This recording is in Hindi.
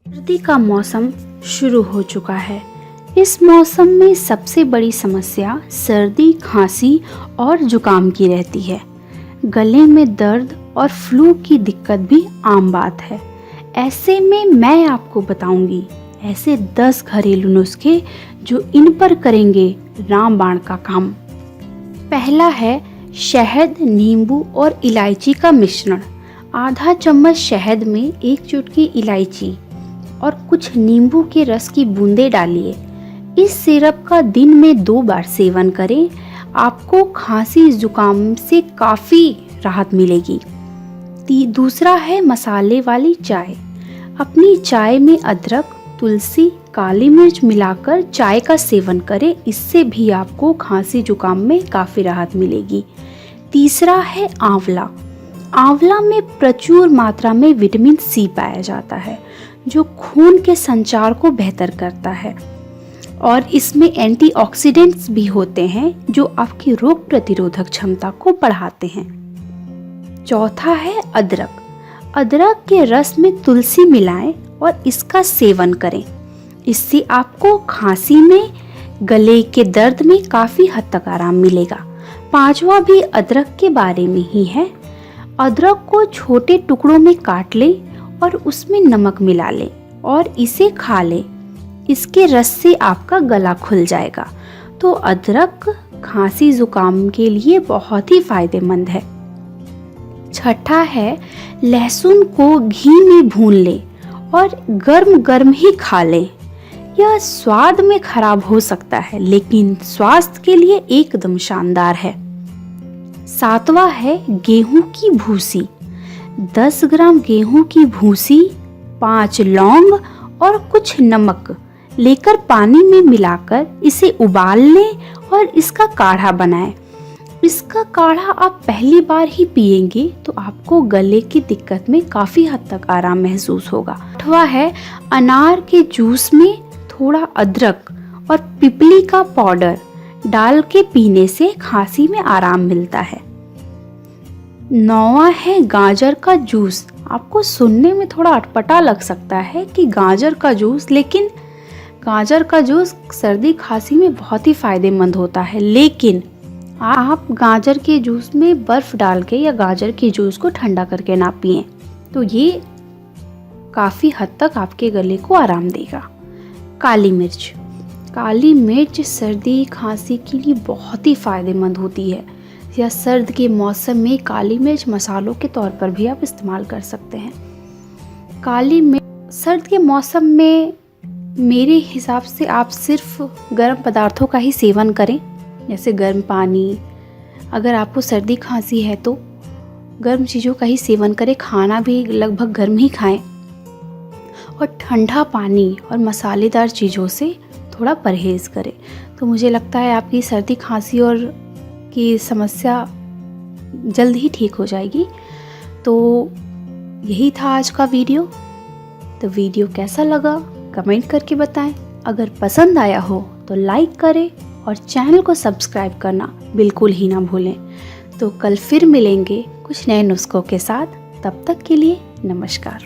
सर्दी का मौसम शुरू हो चुका है। इस मौसम में सबसे बड़ी समस्या सर्दी, खांसी और जुकाम की रहती है। गले में दर्द और फ्लू की दिक्कत भी आम बात है। ऐसे में मैं आपको बताऊंगी ऐसे 10 घरेलू नुस्खे जो इन पर करेंगे रामबाण का काम। पहला है शहद, नींबू और इलायची का मिश्रण। आधा चम्मच शहद में 1 चुटकी इलायची और कुछ नींबू के रस की बूंदें डालिए। इस सिरप का दिन में 2 बार सेवन करें। आपको खांसी जुकाम से काफ़ी राहत मिलेगी। दूसरा है मसाले वाली चाय। अपनी चाय में अदरक, तुलसी, काली मिर्च मिलाकर चाय का सेवन करें। इससे भी आपको खांसी जुकाम में काफ़ी राहत मिलेगी। तीसरा है आंवला। आंवला में प्रचुर मात्रा में विटामिन सी पाया जाता है जो खून के संचार को बेहतर करता है और इसमें एंटीऑक्सीडेंट्स भी होते हैं जो आपकी रोग प्रतिरोधक क्षमता को बढ़ाते हैं। चौथा है अदरक। अदरक के रस में तुलसी मिलाएं और इसका सेवन करें। इससे आपको खांसी में, गले के दर्द में काफ़ी हद तक आराम मिलेगा। पांचवा भी अदरक के बारे में ही है। अदरक को छोटे टुकड़ों में काट लें और उसमें नमक मिला लें और इसे खा लें। इसके रस से आपका गला खुल जाएगा। तो अदरक खांसी जुकाम के लिए बहुत ही फायदेमंद है। छठा है लहसुन को घी में भून लें और गर्म गर्म ही खा लें। यह स्वाद में खराब हो सकता है लेकिन स्वास्थ्य के लिए एकदम शानदार है। सातवां है गेहूं की भूसी। 10 ग्राम गेहूं की भूसी, 5 लौंग और कुछ नमक लेकर पानी में मिलाकर इसे उबाल लें और इसका काढ़ा बनाएं। इसका काढ़ा आप पहली बार ही पिएंगे तो आपको गले की दिक्कत में काफ़ी हद तक आराम महसूस होगा। आठवां है अनार के जूस में थोड़ा अदरक और पिपली का पाउडर डाल के पीने से खांसी में आराम मिलता है। 9वां है गाजर का जूस। आपको सुनने में थोड़ा अटपटा लग सकता है कि गाजर का जूस, लेकिन गाजर का जूस सर्दी खांसी में बहुत ही फायदेमंद होता है। लेकिन आप गाजर के जूस में बर्फ डाल के या गाजर के जूस को ठंडा करके ना पिएं तो ये काफ़ी हद तक आपके गले को आराम देगा। काली मिर्च। काली मिर्च सर्दी खांसी के लिए बहुत ही फायदेमंद होती है। या सर्द के मौसम में काली मिर्च मसालों के तौर पर भी आप इस्तेमाल कर सकते हैं। काली मिर्च सर्द के मौसम में मेरे हिसाब से आप सिर्फ गर्म पदार्थों का ही सेवन करें, जैसे गर्म पानी। अगर आपको सर्दी खांसी है तो गर्म चीज़ों का ही सेवन करें। खाना भी लगभग गर्म ही खाएं और ठंडा पानी और मसालेदार चीज़ों से थोड़ा परहेज़ करें। तो मुझे लगता है आपकी सर्दी खांसी और की समस्या जल्द ही ठीक हो जाएगी। तो यही था आज का वीडियो। तो वीडियो कैसा लगा कमेंट करके बताएं। अगर पसंद आया हो तो लाइक करें और चैनल को सब्सक्राइब करना बिल्कुल ही ना भूलें। तो कल फिर मिलेंगे कुछ नए नुस्खों के साथ। तब तक के लिए नमस्कार।